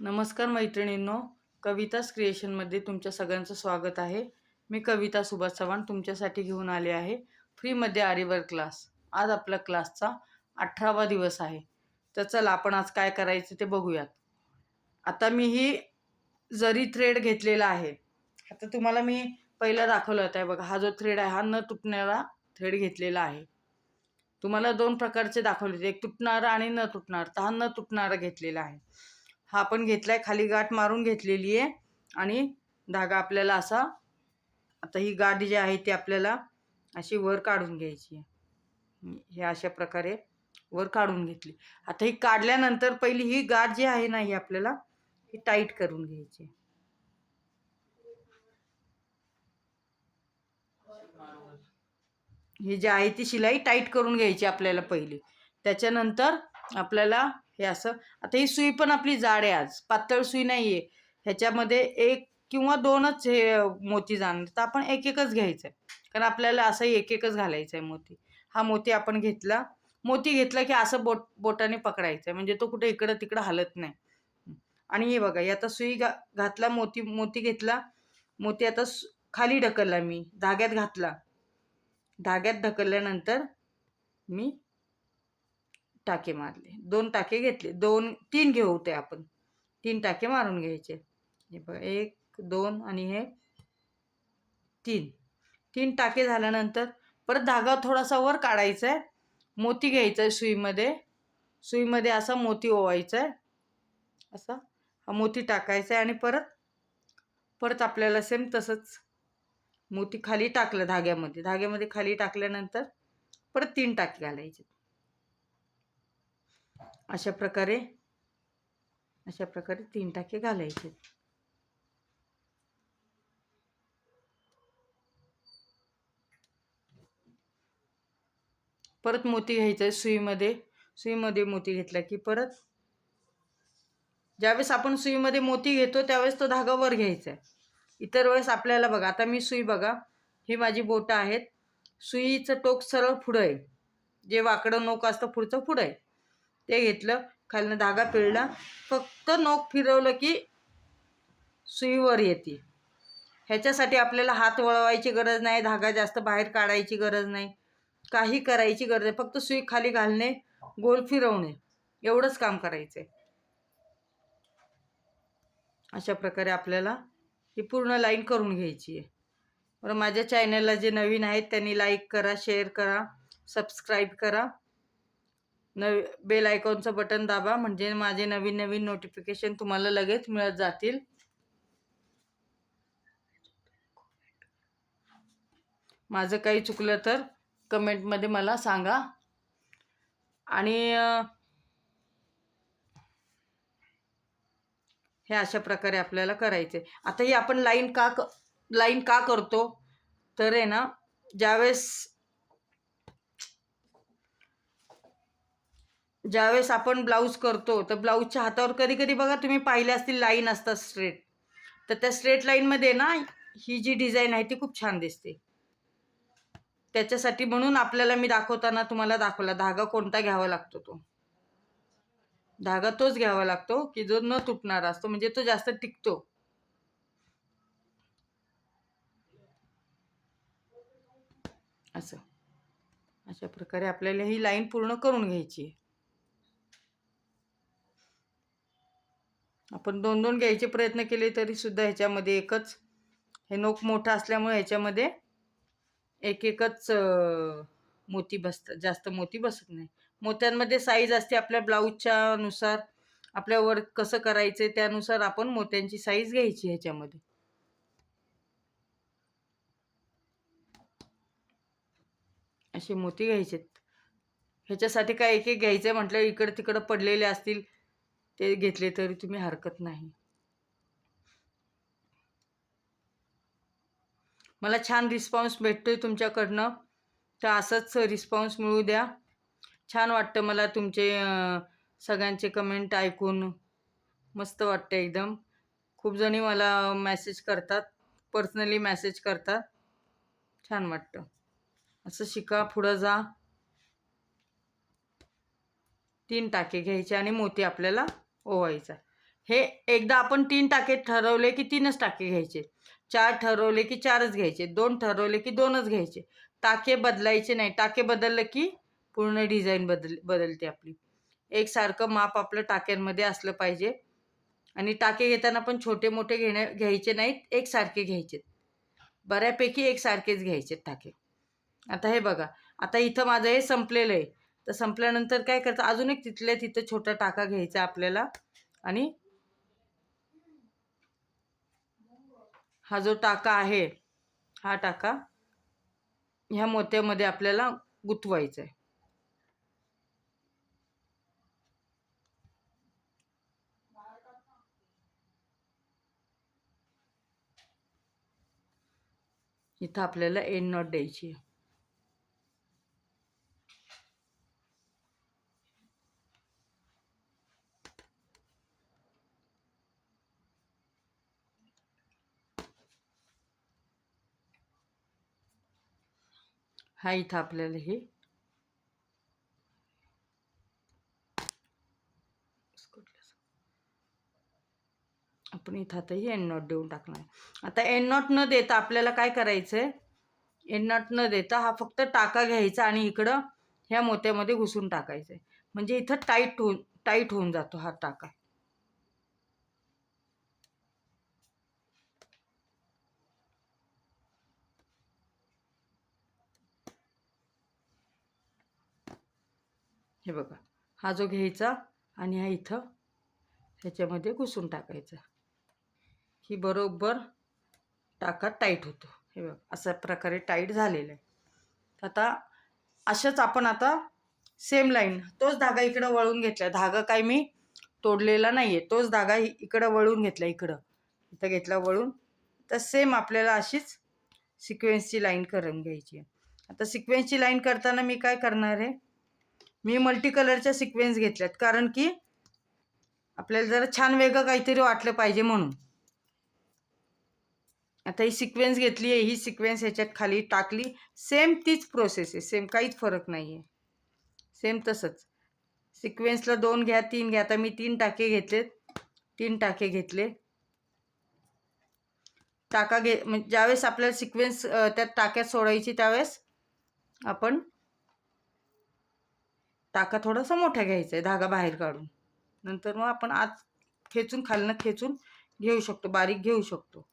नमस्कार मैत्रिणींनो, कवितास क्रिएशनमध्ये तुमच्या सगळ्यांचं स्वागत आहे. मी कविता सुभाष चव्हाण तुमच्यासाठी घेऊन आले आहे फ्रीमध्ये आरीवर्क क्लास. आज आपला क्लासचा 18वा दिवस आहे. तर चला आपण आज काय करायचं ते बघूयात. आता मी ही जरी थ्रेड घेतलेला आहे. आता तुम्हाला मी पहिला दाखवलं होतं बघा, हा जो थ्रेड आहे हा न तुटणारा थ्रेड घेतलेला आहे. तुम्हाला दोन प्रकारचे दाखवले, एक तुटणारा आणि न तुटणारा. तर हा न तुटणारा घेतलेला आहे. हा आपण घेतलाय, खाली गाठ मारून घेतलेली आहे आणि धागा आपल्याला असा, आता ही गाठ जी आहे ती आपल्याला अशी वर काढून घ्यायची आहे. हे अशा प्रकारे वर काढून घेतली. आता ही काढल्यानंतर पहिली ही गाठ जी आहे ना ही आपल्याला ही टाईट करून घ्यायची. ही जी आहे ती शिलाई टाईट करून घ्यायची आपल्याला पहिली. त्याच्यानंतर आपल्याला हे असं, आता ही सुई पण आपली जाड आहे, आज पातळ सुई नाही आहे. ह्याच्यामध्ये एक किंवा दोनच हे मोती जाणार, तर आपण एक एकच घ्यायचं आहे, कारण आपल्याला असंही एक एकच घालायचं आहे मोती. हा मोती आपण घेतला. मोती घेतला की असं बोटाने पकडायचं आहे, म्हणजे तो कुठे इकडं तिकडं हलत नाही. आणि हे बघा, आता सुई घातला, मोती घेतला. मोती आता खाली ढकलला, मी धाग्यात घातला. धाग्यात ढकलल्यानंतर मी टाके मारले, 2 टाके घेतले, 2-3 घेऊ ते आपण 3 टाके मारून घ्यायचे. हे बघा, 1 2 आणि हे 3 टाके झाल्यानंतर परत धागा थोडासा वर काढायचा आहे. मोती घ्यायचा आहे सुईमध्ये असा मोती ओवायचा आहे, असा हा मोती टाकायचा आहे आणि परत आपल्याला सेम तसंच मोती खाली टाकलं धाग्यामध्ये खाली टाकल्यानंतर परत 3 टाके घालायचे. अशा प्रकारे 3 टाके घालायचे. परत मोती घ्यायचा आहे सुईमध्ये मोती घेतला की परत ज्यावेळेस आपण सुईमध्ये मोती घेतो त्यावेळेस तो धागा वर घ्यायचा आहे. इतर वेळेस आपल्याला बघा, आता मी सुई बघा, ही माझी बोटं आहेत, सुईचं टोक सरळ पुढं आहे, जे वाकडं नोक असतं पुढचं पुढं आहे, ते घेतलं, खालनं धागा पिळला, फक्त नोक फिरवलं की सुई वर येते. ह्याच्यासाठी आपल्याला हात वळवायची गरज नाही, धागा जास्त बाहेर काढायची गरज नाही, काही करायची गरज नाही. फक्त सुई खाली घालणे, गोल फिरवणे, एवढंच काम करायचं आहे. अशा प्रकारे आपल्याला ही पूर्ण लाईन करून घ्यायची आहे. बरं, माझ्या चॅनलला जे नवीन आहेत त्यांनी लाईक करा, शेअर करा, सबस्क्राईब करा, बेल आयकॉनचं बटन दाबा, म्हणजे माझे नवीन नोटिफिकेशन तुम्हाला लगेच मिळत जातील. माझं काही चुकलं तर कमेंटमध्ये मला सांगा. आणि हे अशा प्रकारे आपल्याला करायचे. आता ही आपण लाईन का करतो तर आहे ना, ज्यावेळेस आपण ब्लाऊज करतो तर ब्लाऊजच्या हातावर कधी कधी बघा तुम्ही पाहिले असतील लाईन असतात स्ट्रेट, तर त्या स्ट्रेट लाईनमध्ये ना ही जी डिझाईन आहे ती खूप छान दिसते. त्याच्यासाठी म्हणून आपल्याला मी दाखवताना तुम्हाला दाखवला धागा कोणता घ्यावा लागतो. तो धागा तोच घ्यावा लागतो की जो न तुटणारा असतो, म्हणजे तो जास्त टिकतो. अशा प्रकारे आपल्याला ही लाईन पूर्ण करून घ्यायची आहे. आपण 2-2 घ्यायचे प्रयत्न केले तरी सुद्धा ह्याच्यामध्ये एकच, हे नोक मोठा असल्यामुळे ह्याच्यामध्ये एकच मोती बसतात, जास्त मोती बसत नाही. मोत्यांमध्ये साईज असते आपल्या ब्लाऊजच्या नुसार, आपल्या वर्क कसं करायचं त्यानुसार आपण मोत्यांची साईज घ्यायची. ह्याच्यामध्ये असे मोती घ्यायचे. ह्याच्यासाठी काय एक घ्यायचं म्हटलं, इकडं तिकडं पडलेले असतील ते घेतले तरी तुम्ही हरकत नाही. मला छान रिस्पॉन्स भेटतोय तुमच्याकडनं, तर असंच रिस्पॉन्स मिळू द्या. छान वाटतं मला तुमचे सगळ्यांचे कमेंट ऐकून, मस्त वाटतं एकदम. खूप जणी मला मेसेज करतात, पर्सनली मेसेज करतात, छान वाटतं. असं शिका, पुढं जा. 3 टाके घ्यायचे आणि मोती आपल्याला ओवायचा. हे एकदा आपण 3 टाके ठरवले की 3च टाके घ्यायचे, 4 ठरवले की 4च घ्यायचे, 2 ठरवले की 2च घ्यायचे. टाके बदलायचे नाही. टाके बदललं की पूर्ण डिझाईन बदलते आपली. एकसारखं माप आपलं टाक्यांमध्ये असलं पाहिजे आणि टाके घेताना पण छोटे मोठे घ्यायचे नाहीत, एकसारखे घ्यायचे. बऱ्यापैकी एकसारखेच घ्यायचे टाके. आता हे बघा, आता इथं माझं हे संपलेलं आहे. तर संपल्यानंतर काय करायचं, अजून एक तिथल्या तिथं छोटा टाका घ्यायचा आपल्याला आणि हा जो टाका आहे, हा टाका ह्या मोत्यामध्ये आपल्याला गुंतवायचा आहे. इथं आपल्याला एंड नॉट द्यायची आहे. हा इथं आपल्याला हे आपण इथं आता ही एंड नॉट देऊन टाकणार. आता एंड नॉट न देता आपल्याला काय करायचंय, एंड नॉट न देता हा फक्त टाका घ्यायचा आणि इकडं ह्या मोत्यामध्ये घुसून टाकायचंय. म्हणजे इथं टाईट होऊन जातो हा टाका. हे बघा, हा जो घ्यायचा आणि हा इथं ह्याच्यामध्ये घुसून टाकायचा. ही बरोबर टाका टाईट होतो. हे बघा, अशा प्रकारे टाईट झालेलं आहे. आता अशाच आपण आता सेम लाईन, तोच धागा इकडं वळून घेतला. धागा काय मी तोडलेला नाहीये, तोच धागा इकडं वळून घेतला. इथं घेतला वळून. तर सेम आपल्याला अशीच सिक्वेन्सची लाईन करून घ्यायची आहे. आता सिक्वेन्सची लाईन करताना मी काय करणार आहे, मी मल्टी कलरच्या सिक्वेन्स घेतल्यात, कारण की आपल्याला जरा छान वेगळं काहीतरी वाटलं पाहिजे म्हणून. आता ही सिक्वेन्स घेतली आहे, ही सिक्वेन्स ह्याच्यात खाली टाकली. सेम तीच प्रोसेस आहे, सेम काहीच फरक नाही आहे, सेम तसंच. सिक्वेन्सला 2 घ्या, 3 घ्या. आता मी 3 टाके घेतलेत, 3 टाके घेतले. टाका म्हणजे ज्यावेळेस आपल्याला सिक्वेन्स त्या टाक्यात सोडायची त्यावेळेस आपण टाका थोडासा मोठा घ्यायचा आहे, धागा बाहेर काढून. नंतर मग आपण आत खेचून, खालनं खेचून घेऊ शकतो, बारीक घेऊ शकतो.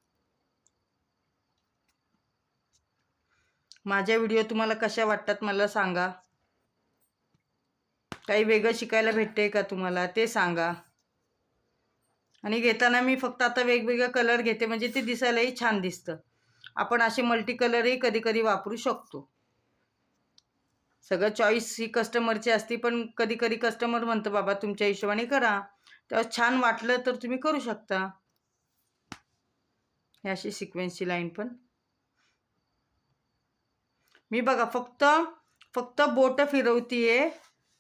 माझ्या व्हिडिओ तुम्हाला कशा वाटतात मला सांगा. काही वेगळं शिकायला भेटते का तुम्हाला ते सांगा. आणि घेताना मी फक्त आता वेगवेगळे कलर घेते, म्हणजे ते दिसायलाही छान दिसतं. आपण असे मल्टी कलरही कधी कधी वापरू शकतो. सगळं चॉईस ही कस्टमरची असते, पण कधी कधी कस्टमर म्हणतं बाबा तुमच्या हिशोबाने करा, तेव्हा छान वाटलं तर तुम्ही करू शकता. हे अशी सिक्वेन्सची लाईन पण मी बघा फक्त बोट फिरवतीये,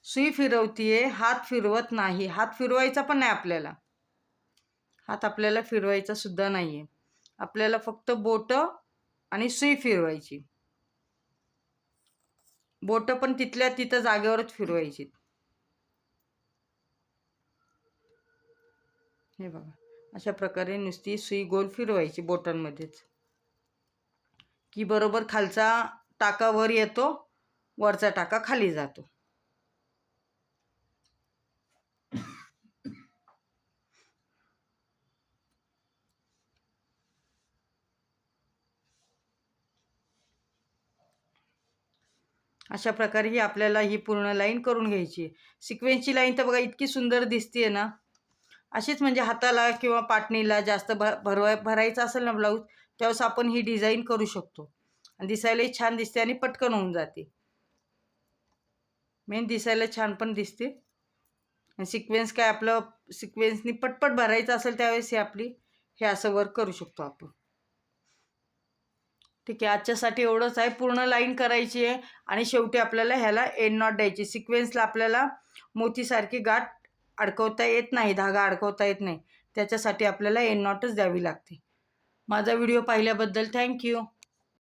सुई फिरवतीये, हात फिरवत नाही. हात फिरवायचा पण नाही आपल्याला, हात आपल्याला फिरवायचा सुद्धा नाहीये. आपल्याला फक्त बोट आणि सुई फिरवायची. बोट पण तिथल्या तिथं जागेवरच फिरवायची. हे बघा, अशा प्रकारे नुसती सुई गोल फिरवायची बोटांमध्येच, की बरोबर खालचा टाका वर येतो, वरचा टाका खाली जातो. अशा प्रकारे ही आपल्याला ही पूर्ण लाईन करून घ्यायची आहे. सिक्वेन्सची लाईन तर बघा इतकी सुंदर दिसते ना. अशीच म्हणजे हाताला किंवा पाटणीला जास्त भरायचं असेल ना ब्लाऊज, त्यावेळेस आपण ही डिझाईन करू शकतो. आणि दिसायलाही छान दिसते आणि पटकन होऊन जाते. मेन दिसायला छान पण दिसते. आणि सिक्वेन्स काय आपलं सिक्वेन्सनी पटपट भरायचं असेल त्यावेळेस हे असं वर्क करू शकतो आपण. ठीक आहे, आजच्यासाठी एवढंच आहे. पूर्ण लाईन करायची आहे आणि शेवटी आपल्याला ह्याला एंड नॉट द्यायची. सिक्वेन्सला आपल्याला मोतीसारखी गाठ अडकवता येत नाही, धागा अडकवता येत नाही, त्याच्यासाठी आपल्याला एंड नॉटच द्यावी लागते. माझा व्हिडिओ पाहिल्याबद्दल थँक्यू.